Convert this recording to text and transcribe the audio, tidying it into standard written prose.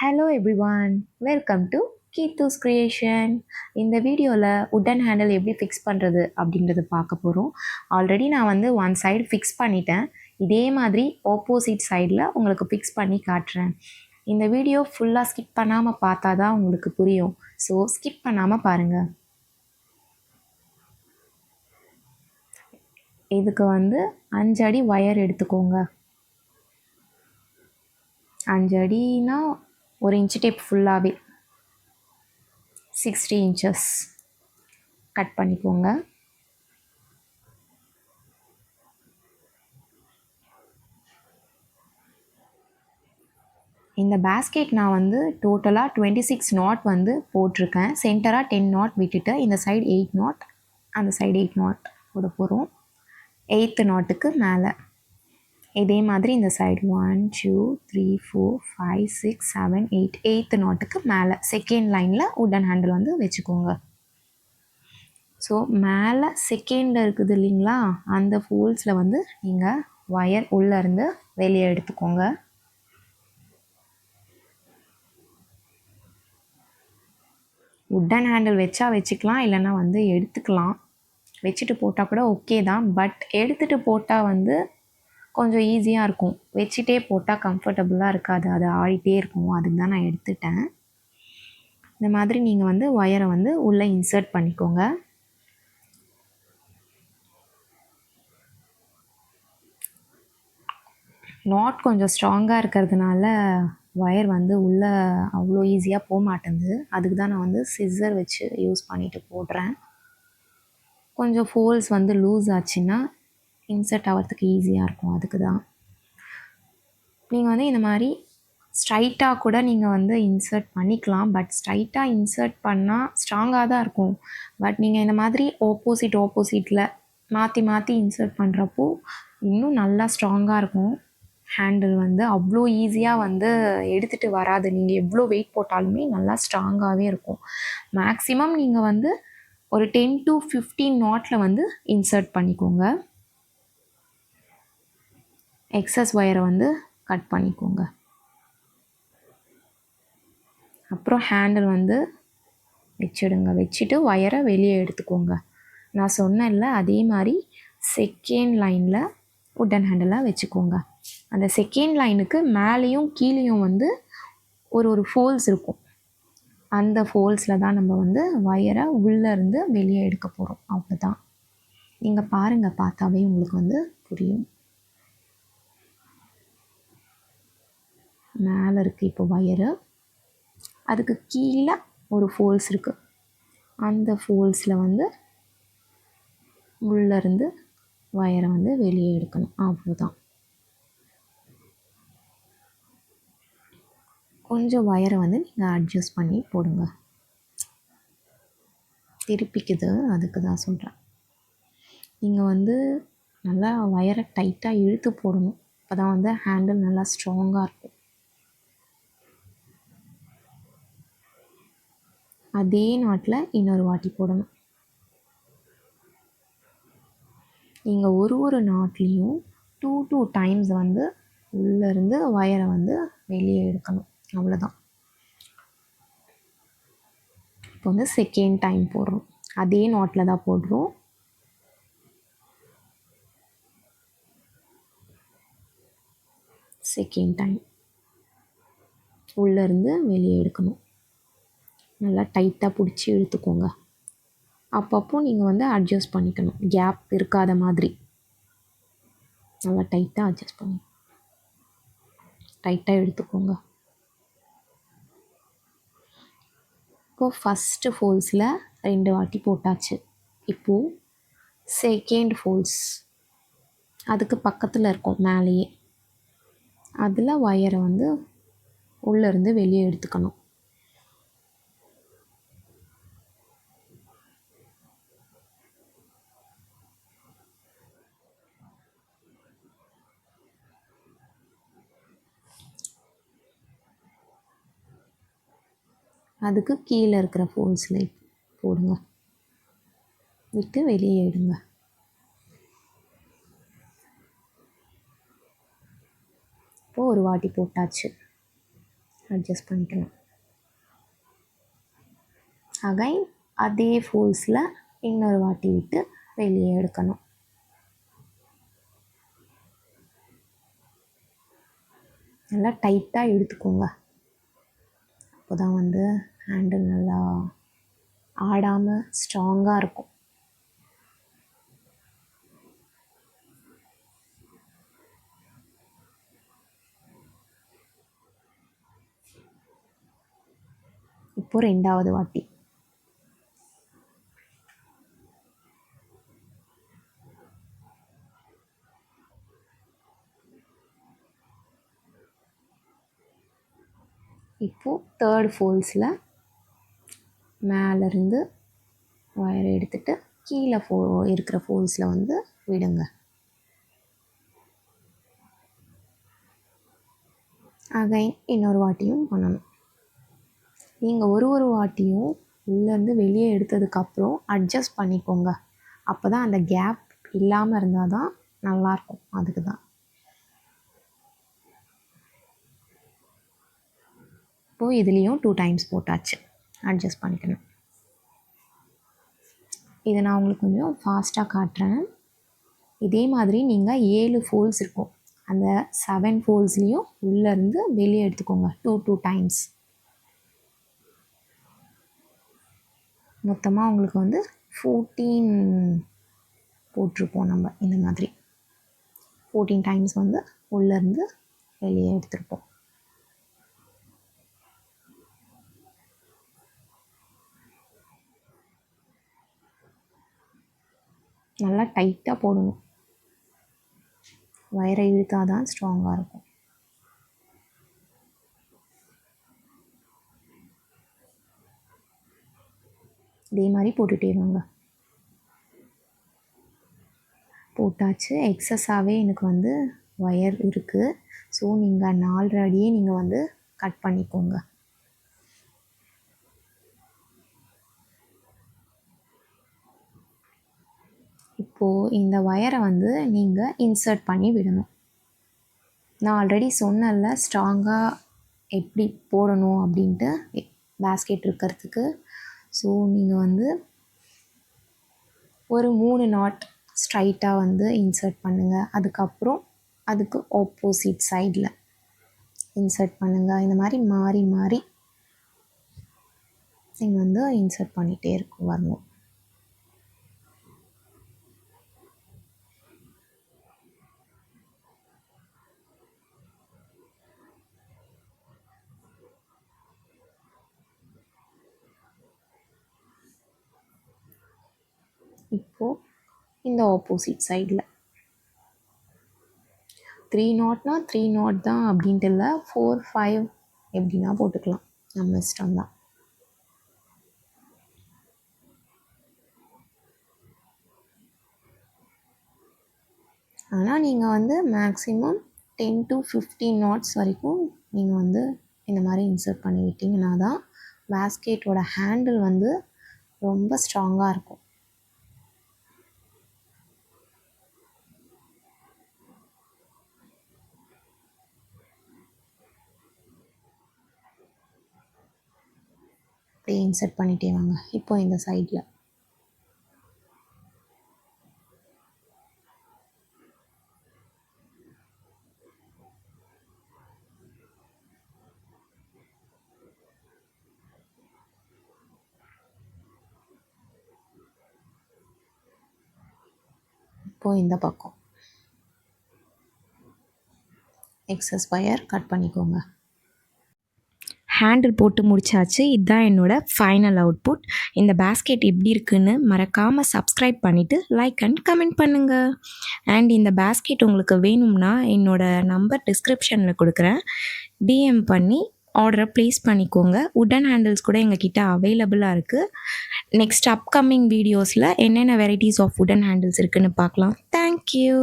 Hello everyone, welcome to Geethu's creation. இந்த வீடியோவில் wooden handle எப்படி ஃபிக்ஸ் பண்ணுறது அப்படின்றத பார்க்க போகிறோம். ஆல்ரெடி நான் வந்து ஒன் சைடு ஃபிக்ஸ் பண்ணிட்டேன். இதே மாதிரி ஆப்போசிட் சைடில் உங்களுக்கு ஃபிக்ஸ் பண்ணி காட்டுறேன். இந்த வீடியோ ஃபுல்லாக ஸ்கிப் பண்ணாமல் பார்த்தா தான் உங்களுக்கு புரியும். ஸோ ஸ்கிப் பண்ணாமல் பாருங்கள். இதுக்கு வந்து 5 அடி ஒயர் எடுத்துக்கோங்க. 5 அடினா 1 இன்ச்சு டேப் ஃபுல்லாகவே 60 inches கட் பண்ணிக்கோங்க. இந்த பேஸ்கெட் நான் வந்து டோட்டலாக 26 knot வந்து போட்டிருக்கேன். சென்டராக 10 knot விட்டுட்டு இந்த சைடு 8 knot, அந்த சைடு 8 knot போட போகிறோம். 8th knotக்கு மேலே இதே மாதிரி இந்த சைடு 1 2 3 4 5 6 7 8 8th knotக்கு மேலே செகண்ட் லைனில் உட்டன் ஹேண்டில் வந்து வச்சுக்கோங்க. ஸோ மேலே செகண்டில் இருக்குது இல்லைங்களா, அந்த ஃபோல்ஸில் வந்து நீங்கள் ஒயர் உள்ளேருந்து வெளியே எடுத்துக்கோங்க. உட்டன் ஹேண்டில் வச்சா வச்சுக்கலாம், இல்லைன்னா வந்து எடுத்துக்கலாம். வச்சுட்டு போட்டால் கூட ஓகே தான், பட் எடுத்துகிட்டு போட்டால் வந்து கொஞ்சம் ஈஸியாக இருக்கும். வச்சுட்டே போட்டால் கம்ஃபர்டபுளாக இருக்காது, அது ஆடிட்டே இருக்கும். அதுக்கு தான் நான் எடுத்துட்டேன். இந்த மாதிரி நீங்கள் வந்து ஒயரை வந்து உள்ளே இன்சர்ட் பண்ணிக்கோங்க. நாட் கொஞ்சம் ஸ்ட்ராங்காக இருக்கிறதுனால ஒயர் வந்து உள்ளே அவ்வளோ ஈஸியாக போக மாட்டேங்குது. அதுக்கு தான் நான் வந்து சிஸ்ஸர் வச்சு யூஸ் பண்ணிவிட்டு போடுறேன். கொஞ்சம் ஃபோல்ஸ் வந்து லூஸ் ஆச்சுன்னா இன்சர்ட் ஆகிறதுக்கு ஈஸியாக இருக்கும். அதுக்கு தான் நீங்கள் வந்து இந்த மாதிரி ஸ்ட்ரைட்டாக கூட நீங்கள் வந்து இன்சர்ட் பண்ணிக்கலாம். பட் ஸ்ட்ரைட்டாக இன்சர்ட் பண்ணால் ஸ்ட்ராங்காக தான் இருக்கும். பட் நீங்கள் இந்த மாதிரி ஆப்போசிட்டில் மாற்றி மாற்றி இன்சர்ட் பண்ணுறப்போ இன்னும் நல்லா ஸ்ட்ராங்காக இருக்கும். ஹேண்டில் வந்து அவ்வளோ ஈஸியாக வந்து எடுத்துகிட்டு வராது. நீங்கள் எவ்வளோ வெயிட் போட்டாலுமே நல்லா ஸ்ட்ராங்காகவே இருக்கும். மேக்ஸிமம் நீங்கள் வந்து ஒரு 10 to 15 knotல வந்து இன்சர்ட் பண்ணிக்கோங்க. எக்ஸஸ் ஒயரை வந்து கட் பண்ணிக்கோங்க. அப்புறம் ஹேண்டில் வந்து வச்சுடுங்க. வச்சுட்டு ஒயரை வெளியே எடுத்துக்கோங்க. நான் சொன்னேன்ல, அதே மாதிரி செகண்ட் லைனில் உட்டன் ஹேண்டிலாக வச்சுக்கோங்க. அந்த செகண்ட் லைனுக்கு மேலேயும் கீழேயும் வந்து ஒரு ஃபோல்ஸ் இருக்கும். அந்த ஃபோல்ஸில் தான் நம்ம வந்து ஒயரை உள்ளேருந்து வெளியே எடுக்க போகிறோம். அவ்வளோதான். நீங்கள் பாருங்கள், பார்த்தாவே உங்களுக்கு வந்து புரியும். மேலே இருக்குது இப்போ ஒயரு, அதுக்கு கீழே ஒரு ஃபோல்ஸ் இருக்குது. அந்த ஃபோல்ஸில் வந்து உள்ளேருந்து ஒயரை வந்து வெளியே எடுக்கணும். அவ்வளோதான். கொஞ்சம் ஒயரை வந்து நீங்கள் அட்ஜஸ்ட் பண்ணி போடுங்க. திருப்பிக்குது, அதுக்கு தான் சொல்கிறேன். நீங்கள் வந்து நல்லா ஒயரை டைட்டாக இழுத்து போடணும். அப்போ தான் வந்து ஹேண்டில் நல்லா ஸ்ட்ராங்காக இருக்கும். அதே நாட்டில் இன்னொரு வாட்டி போடணும். நீங்கள் ஒரு நாட்லேயும் 2 times வந்து உள்ளேருந்து ஒயரை வந்து வெளியே எடுக்கணும். அவ்வளோதான். இப்போ வந்து செகண்ட் டைம் போடுறோம். அதே நாட்டில் தான் போடுறோம். செகண்ட் டைம் உள்ளேருந்து வெளியே எடுக்கணும். நல்லா டைட்டாக பிடிச்சி இழுத்துக்கோங்க. அப்பப்போ நீங்கள் வந்து அட்ஜஸ்ட் பண்ணிக்கணும், கேப் இருக்காத மாதிரி. நல்லா டைட்டாக அட்ஜஸ்ட் பண்ணி டைட்டாக எடுத்துக்கோங்க. இப்போது ஃபஸ்ட்டு ஃபோல்ஸில் 2 வாட்டி போட்டாச்சு. இப்போது செகண்ட் ஃபோல்ஸ் அதுக்கு பக்கத்தில் இருக்கும் மேலேயே, அதில் ஒயரை வந்து உள்ளேருந்து வெளியே எடுத்துக்கணும். அதுக்கு கீழே இருக்கிற ஃபோல்ஸில் போடுங்க, விட்டு வெளியே எடுங்க. இப்போது ஒரு வாட்டி போட்டாச்சு. அட்ஜஸ்ட் பண்ணிக்கணும். அகைன் அதே ஃபோல்ஸில் இன்னொரு வாட்டி விட்டு வெளியே எடுக்கணும். நல்லா டைட்டாக இழுத்துக்கோங்க. அப்போ தான் வந்து ஹேண்டில் நல்லா ஆடாமல் ஸ்ட்ராங்காக இருக்கும். இப்போ ரெண்டாவது வாட்டி இப்போது தேர்ட் ஃபோல்ஸில் மேலேருந்து ஒயரை எடுத்துகிட்டு கீழே இருக்கிற ஃபோல்ஸில் வந்து விடுங்க. அகைன் இன்னொரு வாட்டியும் பண்ணணும். நீங்கள் ஒரு வாட்டியும் உள்ளேருந்து வெளியே எடுத்ததுக்கப்புறம் அட்ஜஸ்ட் பண்ணிக்கோங்க. அப்போ தான் அந்த கேப் இல்லாமல் இருந்தால் தான் நல்லாயிருக்கும். அதுக்கு தான். இப்போது இதுலேயும் 2 டைம்ஸ் போட்டாச்சு. அட்ஜஸ்ட் பண்ணிக்கணும். இதை நான் உங்களுக்கு கொஞ்சம் ஃபாஸ்ட்டாக காட்டுறேன். இதே மாதிரி நீங்கள் 7 ஃபோல்ஸ் இருக்கும். அந்த 7 ஃபோல்ஸ்லேயும் உள்ளேருந்து வெளியே எடுத்துக்கோங்க 2 டைம்ஸ். மொத்தமாக உங்களுக்கு வந்து 14 போட்டிருப்போம் நம்ம. இந்த மாதிரி 14 டைம்ஸ் வந்து உள்ளேருந்து வெளியே எடுத்துருப்போம். நல்லா டைட்டாக போடணும். வயரை இழுத்தால் தான் ஸ்ட்ராங்காக இருக்கும். இதே மாதிரி போட்டுகிட்டே வாங்க. போட்டாச்சு. எக்ஸஸாகவே எனக்கு வந்து ஒயர் இருக்குது. ஸோ நீங்கள் 4 அடியே நீங்கள் வந்து கட் பண்ணிக்கோங்க. இப்போது இந்த ஒயரை வந்து நீங்கள் இன்சர்ட் பண்ணி விடணும். நான் ஆல்ரெடி சொன்னேன்ல ஸ்ட்ராங்காக எப்படி போடணும் அப்படின்ட்டு பேஸ்கெட் இருக்கிறதுக்கு. ஸோ நீங்கள் வந்து ஒரு 3 நாட் ஸ்ட்ரைட்டாக வந்து இன்சர்ட் பண்ணுங்கள். அதுக்கப்புறம் அதுக்கு ஆப்போசிட் சைடில் இன்சர்ட் பண்ணுங்கள். இந்த மாதிரி மாறி மாறி நீங்கள் வந்து இன்சர்ட் பண்ணிகிட்டே வரணும். இப்போது இந்த ஆப்போசிட் சைடில் 3 நாட்னா 3 நாட் தான் அப்படின்ட்டு இல்லை, 4, 5 எப்படின்னா போட்டுக்கலாம். நம்ம இஷ்டம்தான். ஆனால் நீங்கள் வந்து மேக்ஸிமம் 10 to 15 நாட்ஸ் வரைக்கும் நீங்கள் வந்து இந்த மாதிரி இன்சர்ட் பண்ணி விட்டிங்கன்னா தான் பேஸ்கெட்டோட ஹேண்டில் வந்து ரொம்ப ஸ்ட்ராங்காக இருக்கும். அப்படியே இன்சர்ட் பண்ணிகிட்டே வாங்க. இப்போ இந்த சைடில் இப்போது இந்த பக்கம் எக்ஸஸ் ஒயர் கட் பண்ணிக்கோங்க. ஹேண்டில் போட்டு முடிச்சாச்சு. இதுதான் என்னோடய ஃபைனல் அவுட்புட். இந்த பேஸ்கெட் எப்படி இருக்குன்னு மறக்காமல் சப்ஸ்கிரைப் பண்ணிவிட்டு லைக் அண்ட் கமெண்ட் பண்ணுங்கள். அண்ட் இந்த பேஸ்கெட் உங்களுக்கு வேணும்னா என்னோடய நம்பர் டிஸ்கிரிப்ஷனில் கொடுக்குறேன். டிஎம் பண்ணி ஆர்டரை ப்ளேஸ் பண்ணிக்கோங்க. உட்டன் ஹேண்டில்ஸ் கூட எங்ககிட்ட அவைலபிளாக இருக்குது. நெக்ஸ்ட் அப்கமிங் வீடியோஸில் என்னென்ன வெரைட்டிஸ் ஆஃப் உட்டன் ஹேண்டில்ஸ் இருக்குதுன்னு பார்க்கலாம். தேங்க்யூ.